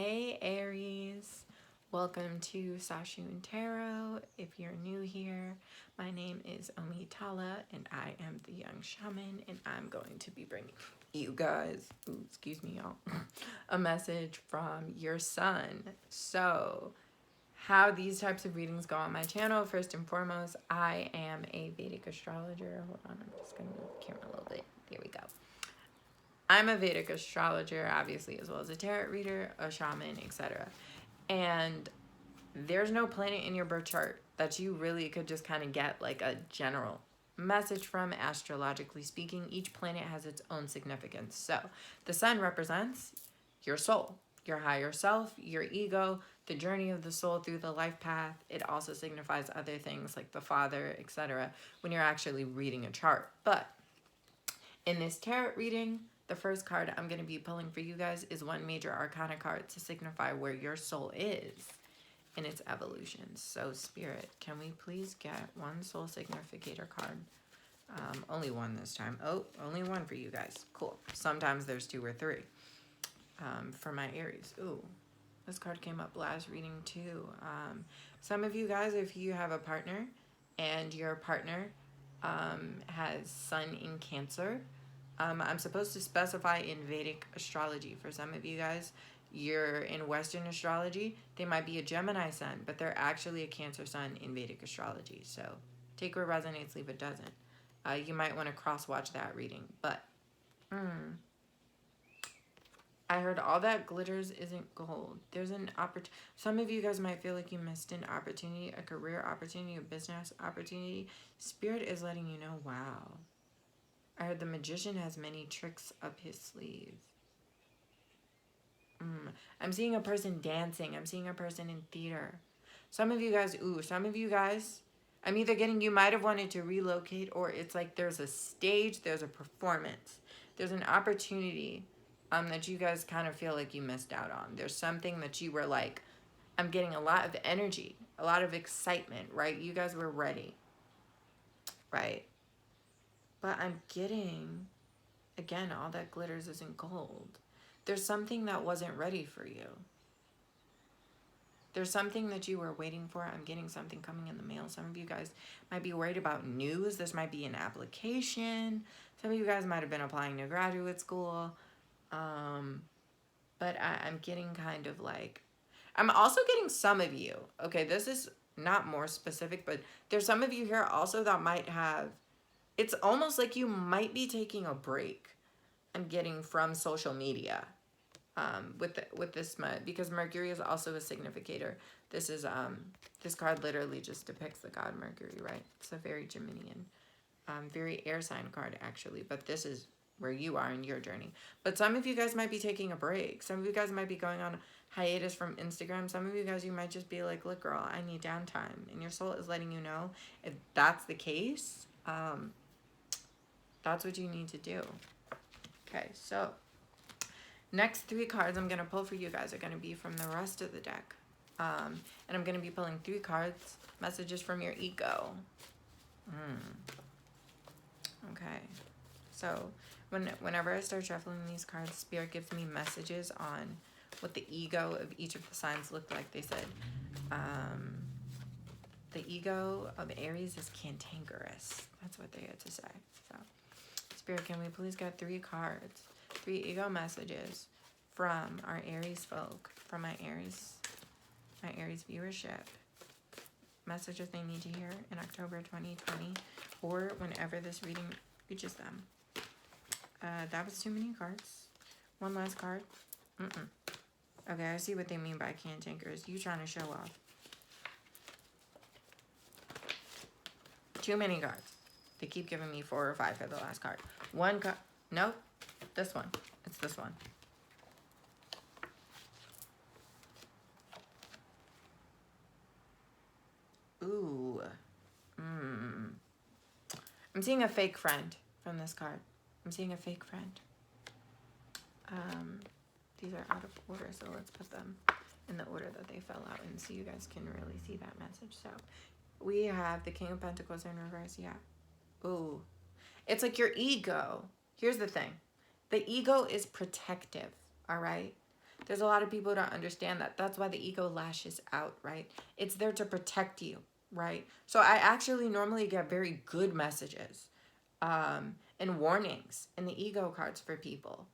Hey Aries, welcome to Sashoon Tarot. If you're new here, my name is Omitala and I am the Young Shaman, and I'm going to be bringing you guys, excuse me y'all, a message from your sun. So how these types of readings go on my channel, first and foremost, I am a Vedic astrologer. Hold on, I'm just going to move the camera a little bit. There we go. I'm a Vedic astrologer, obviously, as well as a tarot reader, a shaman, etc. And there's no planet in your birth chart that you really could just kind of get like a general message from. Astrologically speaking, each planet has its own significance. So the sun represents your soul, your higher self, your ego, the journey of the soul through the life path. It also signifies other things like the father, etc. when you're actually reading a chart. But in this tarot reading, the first card I'm going to be pulling for you guys is one major arcana card to signify where your soul is in its evolution. So Spirit, can we please get one soul significator card? Only one this time. Oh, only one for you guys. Cool. Sometimes there's two or three. For my Aries. Ooh, this card came up last reading too. Some of you guys, if you have a partner and your partner has sun in Cancer, I'm supposed to specify in Vedic astrology. For some of you guys, you're in Western astrology, they might be a Gemini sun, but they're actually a Cancer sun in Vedic astrology. So take where resonates, leave it doesn't. You might want to cross-watch that reading. But I heard all that glitters isn't gold. There's an opportunity. Some of you guys might feel like you missed an opportunity, a career opportunity, a business opportunity. Spirit is letting you know, wow. I heard the magician has many tricks up his sleeve. I'm seeing a person dancing. I'm seeing a person in theater. Some of you guys, I'm either getting, you might have wanted to relocate, or it's like there's a stage, there's a performance, there's an opportunity that you guys kind of feel like you missed out on. There's something that you were like, I'm getting a lot of energy, a lot of excitement, right? You guys were ready, right? But I'm getting, again, all that glitters isn't gold. There's something that wasn't ready for you. There's something that you were waiting for. I'm getting something coming in the mail. Some of you guys might be worried about news. This might be an application. Some of you guys might have been applying to graduate school. But I'm getting kind of like, I'm also getting some of you. Okay, this is not more specific, but there's some of you here also that might have, it's almost like you might be taking a break. I'm getting from social media with this because Mercury is also a significator. This is this card literally just depicts the god Mercury, right? It's a very Geminian, very air sign card actually, but this is where you are in your journey. But some of you guys might be taking a break. Some of you guys might be going on hiatus from Instagram. Some of you guys, you might just be like, look girl, I need downtime, and your soul is letting you know if that's the case, that's what you need to do. Okay, so next three cards I'm going to pull for you guys are going to be from the rest of the deck. And I'm going to be pulling three cards, messages from your ego. Okay, so whenever I start shuffling these cards, Spirit gives me messages on what the ego of each of the signs looked like. They said the ego of Aries is cantankerous. That's what they had to say. So Spirit, can we please get three cards, three ego messages from our Aries folk, from my Aries viewership, messages they need to hear in October 2020 or whenever this reading reaches them. That was too many cards. One last card. Okay, I see what they mean by cantankerous. You trying to show off. Too many cards. They keep giving me 4 or 5 for the last card. One card. Nope. This one. It's this one. Ooh. I'm seeing a fake friend from this card. I'm seeing a fake friend. These are out of order, so let's put them in the order that they fell out in so you guys can really see that message. So we have the King of Pentacles in reverse. Yeah. Ooh. It's like your ego. Here's the thing. The ego is protective, all right? There's a lot of people who don't understand that. That's why the ego lashes out, right? It's there to protect you, right? So I actually normally get very good messages and warnings in the ego cards for people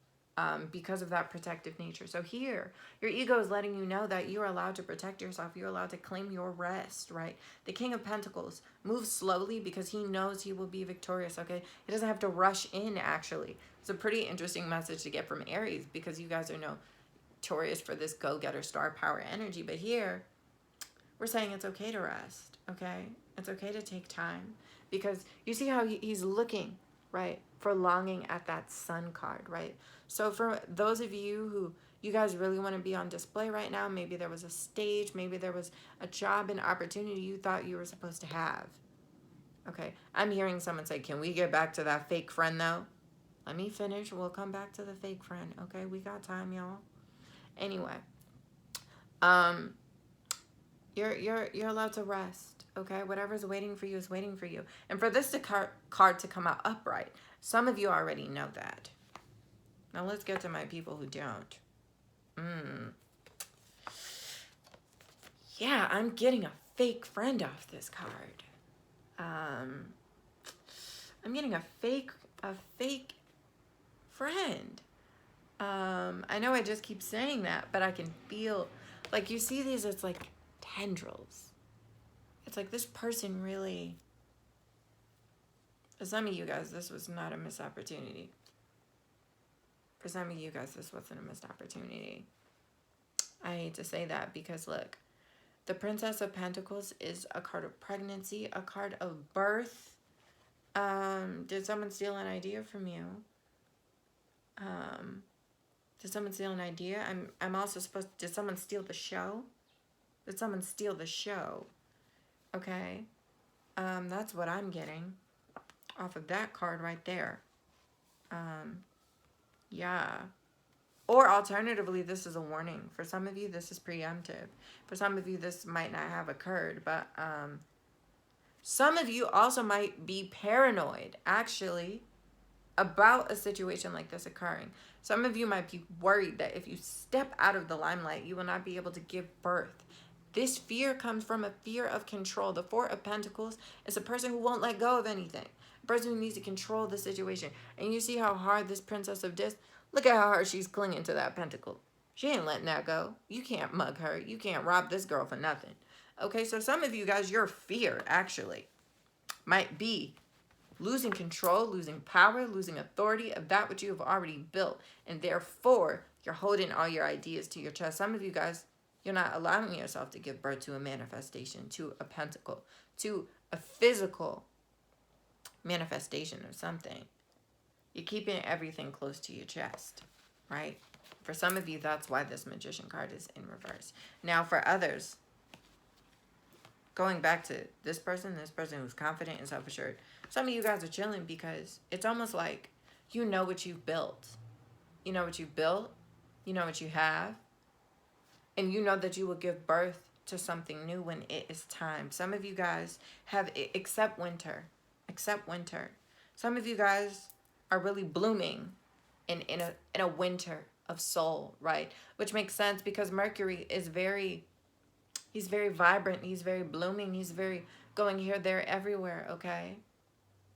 because of that protective nature. So here, your ego is letting you know that you're allowed to protect yourself. You're allowed to claim your rest, right? The King of Pentacles moves slowly because he knows he will be victorious, okay? He doesn't have to rush in, actually. It's a pretty interesting message to get from Aries because you guys are notorious for this go-getter star power energy. But here, we're saying it's okay to rest, okay? It's okay to take time because you see how he's looking, right, for longing at that sun card, right? So for those of you who you guys really want to be on display right now, maybe there was a stage, maybe there was a job and opportunity you thought you were supposed to have. Okay, I'm hearing someone say, can we get back to that fake friend though? Let me finish. We'll come back to the fake friend. Okay, we got time, y'all. Anyway, you're allowed to rest. Okay, whatever's waiting for you is waiting for you. And for this card to come out upright, some of you already know that. Now let's get to my people who don't. Yeah, I'm getting a fake friend off this card. I'm getting a fake friend. I know I just keep saying that, but I can feel, like, you see these, it's like tendrils. It's like this person really, for some of you guys, this was not a missed opportunity. For some of you guys, this wasn't a missed opportunity. I hate to say that because, look, the Princess of Pentacles is a card of pregnancy, a card of birth. Did someone steal an idea from you? Did someone steal an idea? I'm also supposed to, did someone steal the show? Did someone steal the show? Okay. That's what I'm getting off of that card right there. Yeah. Or alternatively, this is a warning. For some of you, this is preemptive. For some of you, this might not have occurred, but some of you also might be paranoid, actually, about a situation like this occurring. Some of you might be worried that if you step out of the limelight, you will not be able to give birth. This fear comes from a fear of control. The Four of Pentacles is a person who won't let go of anything. A person who needs to control the situation. And you see how hard this Princess of Dis, look at how hard she's clinging to that pentacle. She ain't letting that go. You can't mug her. You can't rob this girl for nothing. Okay, so some of you guys, your fear actually might be losing control, losing power, losing authority of that which you have already built. And therefore, you're holding all your ideas to your chest. Some of you guys, you're not allowing yourself to give birth to a manifestation, to a pentacle, to a physical manifestation of something. You're keeping everything close to your chest, right? For some of you, that's why this Magician card is in reverse. Now, for others, going back to this person who's confident and self-assured, some of you guys are chilling because it's almost like you know what you've built. You know what you've built. You know what you have. And you know that you will give birth to something new when it is time. Some of you guys have, except winter. Some of you guys are really blooming in a winter of soul, right? Which makes sense because Mercury is he's very vibrant, he's very blooming, he's very going here, there, everywhere, okay?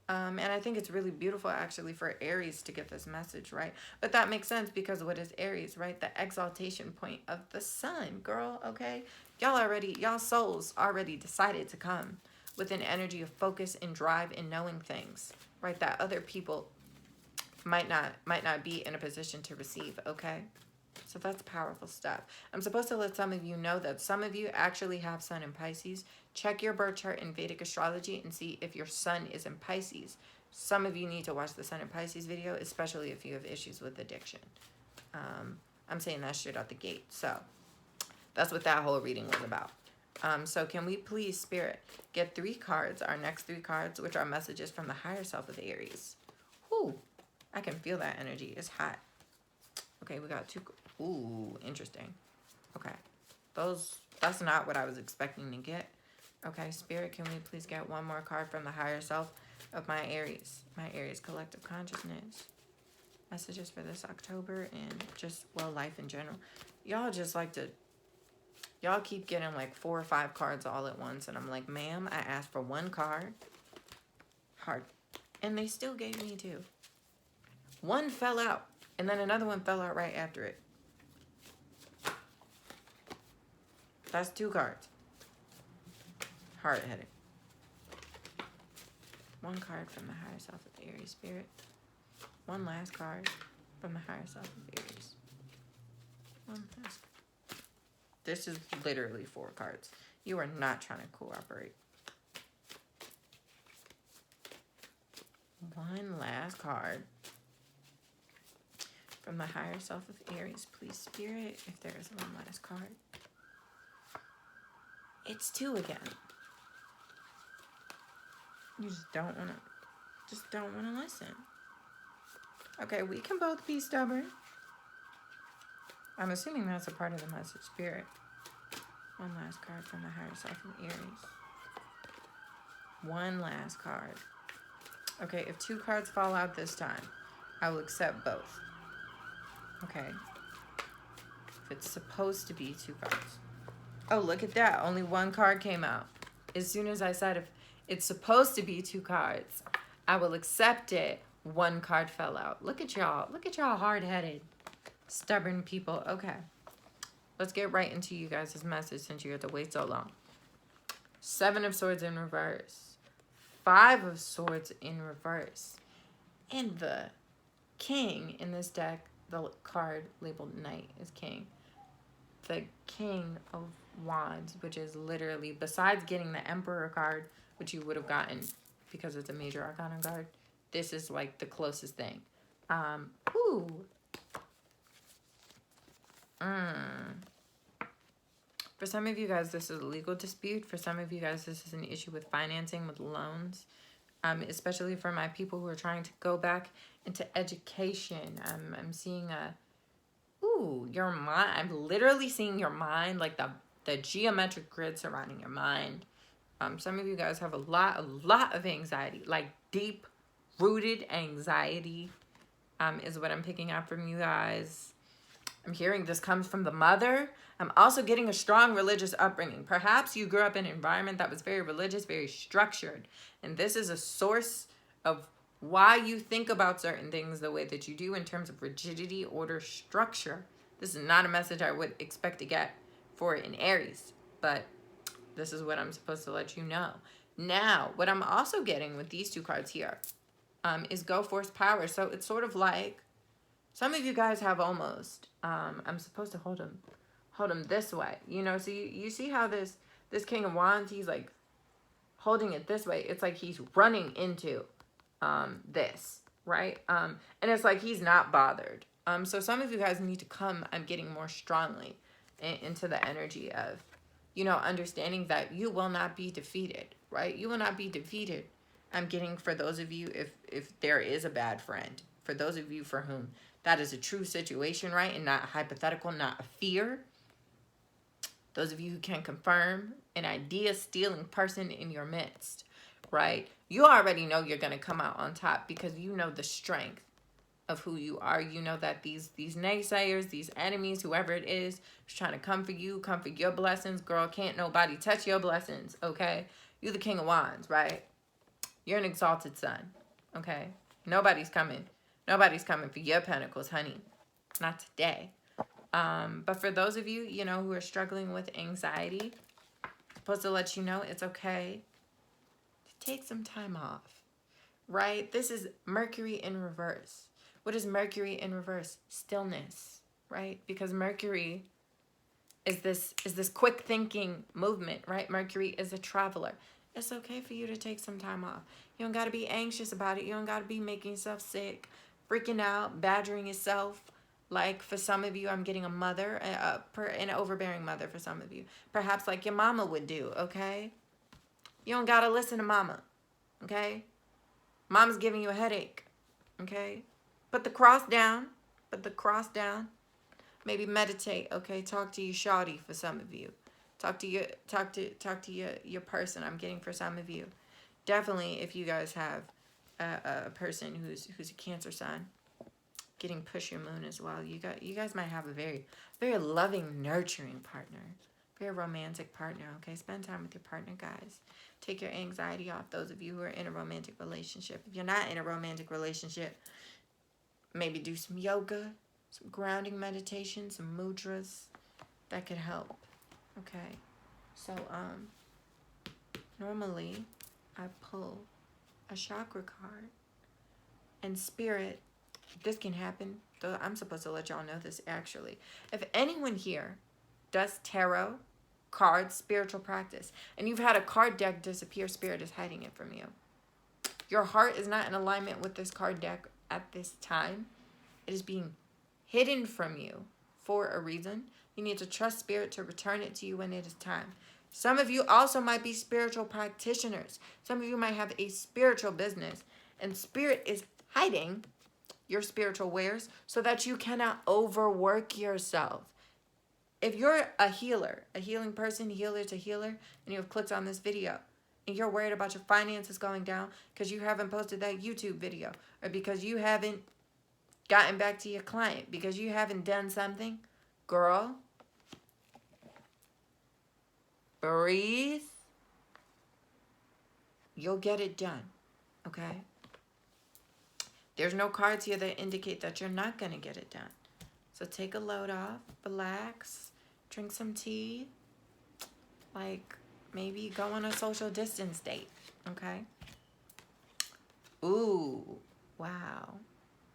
And I think it's really beautiful, actually, for Aries to get this message, right? But that makes sense because what is Aries, right? The exaltation point of the sun, girl, okay? Y'all souls already decided to come with an energy of focus and drive and knowing things, right? That other people might not be in a position to receive, okay? So that's powerful stuff. I'm supposed to let some of you know that some of you actually have sun in Pisces. Check your birth chart in Vedic astrology and see if your sun is in Pisces. Some of you need to watch the sun in Pisces video, especially if you have issues with addiction. I'm saying that straight out the gate. So that's what that whole reading was about. So can we please, Spirit, get 3 cards, our next 3 cards, which are messages from the higher self of Aries. Whew, I can feel that energy. It's hot. Okay, we got 2. Ooh, interesting. Okay. That's not what I was expecting to get. Okay, Spirit, can we please get 1 more card from the higher self of my Aries collective consciousness? messages for this October and just, well, life in general. Y'all just like to, y'all keep getting like 4 or 5 cards all at once. And I'm like, ma'am, I asked for 1 card. Hard. And they still gave me 2. 1 fell out. And then another one fell out right after it. That's 2 cards. Hard-headed. 1 card from the higher self of Aries spirit. 1 last card from the higher self of Aries. 1 last. This is literally 4 cards. You are not trying to cooperate. 1 last card from the higher self of Aries. Please, Spirit, if there is 1 last card. It's 2 again. You just don't want to listen. Okay, we can both be stubborn. I'm assuming that's a part of the message, Spirit. 1 last card from the higher self of Aries. 1 last card. Okay, if 2 cards fall out this time, I will accept both. Okay. If it's supposed to be 2 cards. Oh, look at that. Only 1 card came out. As soon as I said if it's supposed to be 2 cards, I will accept it. 1 card fell out. Look at y'all. Look at y'all hard-headed, stubborn people. Okay. Let's get right into you guys' message since you had to wait so long. 7 of Swords in reverse. 5 of Swords in reverse. And the King in this deck, the card labeled Knight is King. The King of Wands, which is literally, besides getting the Emperor card, which you would have gotten because it's a major arcana card, this is like the closest thing. For some of you guys, this is a legal dispute. For some of you guys, this is an issue with financing, with loans. Especially for my people who are trying to go back into education. I'm seeing your mind. I'm literally seeing your mind, like the geometric grid surrounding your mind. Some of you guys have a lot of anxiety, like deep-rooted anxiety, is what I'm picking up from you guys. I'm hearing this comes from the mother. I'm also getting a strong religious upbringing. Perhaps you grew up in an environment that was very religious, very structured. And this is a source of why you think about certain things the way that you do in terms of rigidity, order, structure. This is not a message I would expect to get for an Aries, but this is what I'm supposed to let you know. Now, what I'm also getting with these 2 cards here is Go Force Power. So it's sort of like, some of you guys have almost, I'm supposed to hold them this way, you know, so you see how this King of Wands, he's like holding it this way. It's like he's running into this, right? And it's like he's not bothered. So some of you guys need to come, I'm getting more strongly into the energy of, you know, understanding that you will not be defeated, right? You will not be defeated. I'm getting for those of you, if there is a bad friend, for those of you for whom that is a true situation, right? And not hypothetical, not a fear. Those of you who can confirm an idea-stealing person in your midst, right? You already know you're going to come out on top because you know the strength of who you are. You know that these naysayers, these enemies, whoever it is trying to come for you, come for your blessings. Girl, can't nobody touch your blessings, okay? You're the King of Wands, right? You're an exalted son, okay? Nobody's coming. Nobody's coming for your pentacles, honey. Not today. But for those of you, you know, who are struggling with anxiety, I'm supposed to let you know it's okay to take some time off, right? This is Mercury in reverse. What is Mercury in reverse? Stillness, right? Because Mercury is this quick thinking movement, right? Mercury is a traveler. It's okay for you to take some time off. You don't got to be anxious about it. You don't got to be making yourself sick, freaking out, badgering yourself. Like for some of you, I'm getting a mother, an overbearing mother for some of you. Perhaps like your mama would do, okay? You don't got to listen to mama, okay? Mama's giving you a headache, okay? Put the cross down. Put the cross down. Maybe meditate, okay? Talk to your shawty for some of you. Talk to your person. I'm getting for some of you. Definitely if you guys have a person who's a Cancer sign. getting push your moon as well. You guys might have a very, very loving, nurturing partner. Very romantic partner, okay? Spend time with your partner, guys. Take your anxiety off, those of you who are in a romantic relationship. If you're not in a romantic relationship, maybe do some yoga, some grounding meditation, some mudras. That could help, okay? So, normally I pull a chakra card. And spirit, this can happen, though I'm supposed to let y'all know this actually. If anyone here does tarot, cards, spiritual practice, and you've had a card deck disappear, spirit is hiding it from you. Your heart is not in alignment with this card deck at this time. It is being hidden from you for a reason. You need to trust spirit to return it to you when it is time. Some of you also might be spiritual practitioners. Some of you might have a spiritual business, and spirit is hiding your spiritual wares so that you cannot overwork yourself. If you're a healer, a healing person, healer to healer, and you have clicked on this video, and you're worried about your finances going down because you haven't posted that YouTube video, or because you haven't gotten back to your client, because you haven't done something, girl, breathe. You'll get it done, okay? There's no cards here that indicate that you're not going to get it done. So take a load off, relax, drink some tea, like maybe go on a social distance date, okay? Ooh, wow.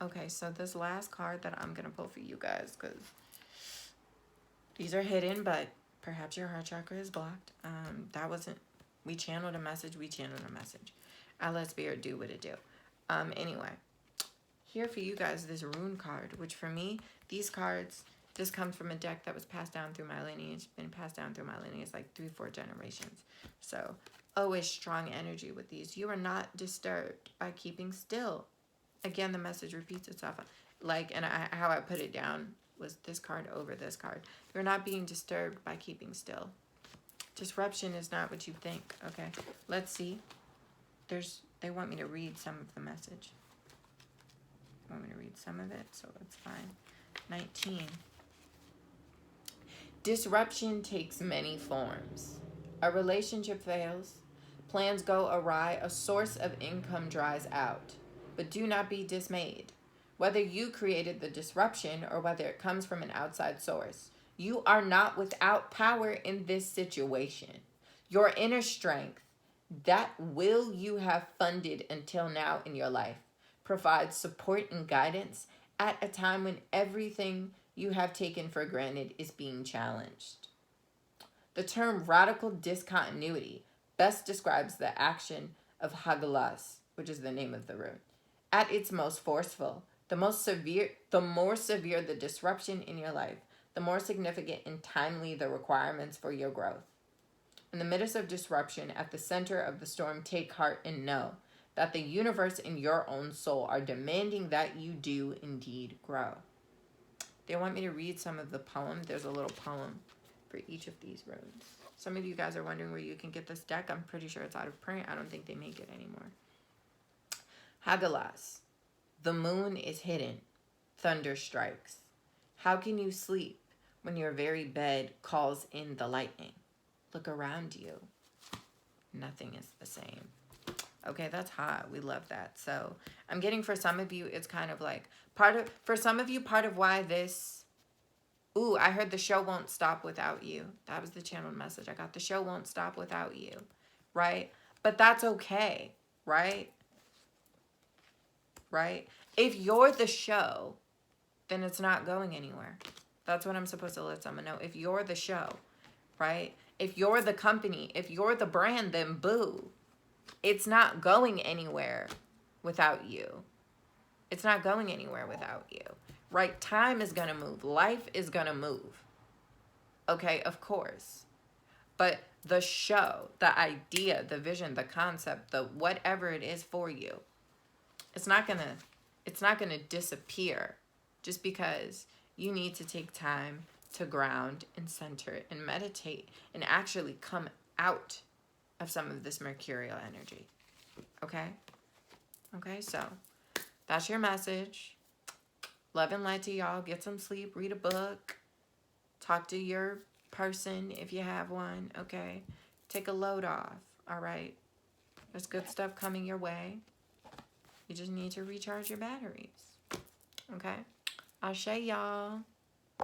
Okay, so this last card that I'm going to pull for you guys, because these are hidden, but perhaps your heart chakra is blocked. That wasn't, we channeled a message, I let spirit do what it do. Anyway, here for you guys, this rune card, which for me, these cards, this comes from a deck that was passed down through my lineage, been passed down through my lineage like 3-4 generations. So always strong energy with these. You are not disturbed by keeping still. Again, the message repeats itself. Like, and how I put it down was this card over this card. You're not being disturbed by keeping still. Disruption is not what you think. Okay, let's see. They want me to read some of the message. They want me to read some of it, so it's fine. 19. Disruption takes many forms. A relationship fails. Plans go awry. A source of income dries out. But do not be dismayed. Whether you created the disruption or whether it comes from an outside source, you are not without power in this situation. Your inner strength, that will you have funded until now in your life, provides support and guidance at a time when everything you have taken for granted is being challenged. The term radical discontinuity best describes the action of Hagelas, which is the name of the rune. At its most forceful, the more severe the disruption in your life, the more significant and timely the requirements for your growth. In the midst of disruption, at the center of the storm, take heart and know that the universe and your own soul are demanding that you do indeed grow. They want me to read some of the poem. There's a little poem for each of these runes. Some of you guys are wondering where you can get this deck. I'm pretty sure it's out of print. I don't think they make it anymore. Hagelas. The moon is hidden. Thunder strikes. How can you sleep when your very bed calls in the lightning? Look around you. Nothing is the same. Okay, that's hot. We love that. So I'm getting for some of you, it's kind of like for some of you, part of why this, ooh, I heard the show won't stop without you. That was the channeled message. I got the show won't stop without you, right? But that's okay, right? Right? If you're the show, then it's not going anywhere. That's what I'm supposed to let someone know. If you're the show, right? If you're the company, if you're the brand, then boo. It's not going anywhere without you. It's not going anywhere without you, right? Time is going to move. Life is going to move. Okay, of course. But the show, the idea, the vision, the concept, the whatever it is for you, it's not going to disappear just because you need to take time to ground and center and meditate and actually come out of some of this mercurial energy. Okay? Okay, so that's your message. Love and light to y'all. Get some sleep. Read a book. Talk to your person if you have one. Okay. Take a load off. All right. There's good stuff coming your way. You just need to recharge your batteries. Okay. Ashe, y'all.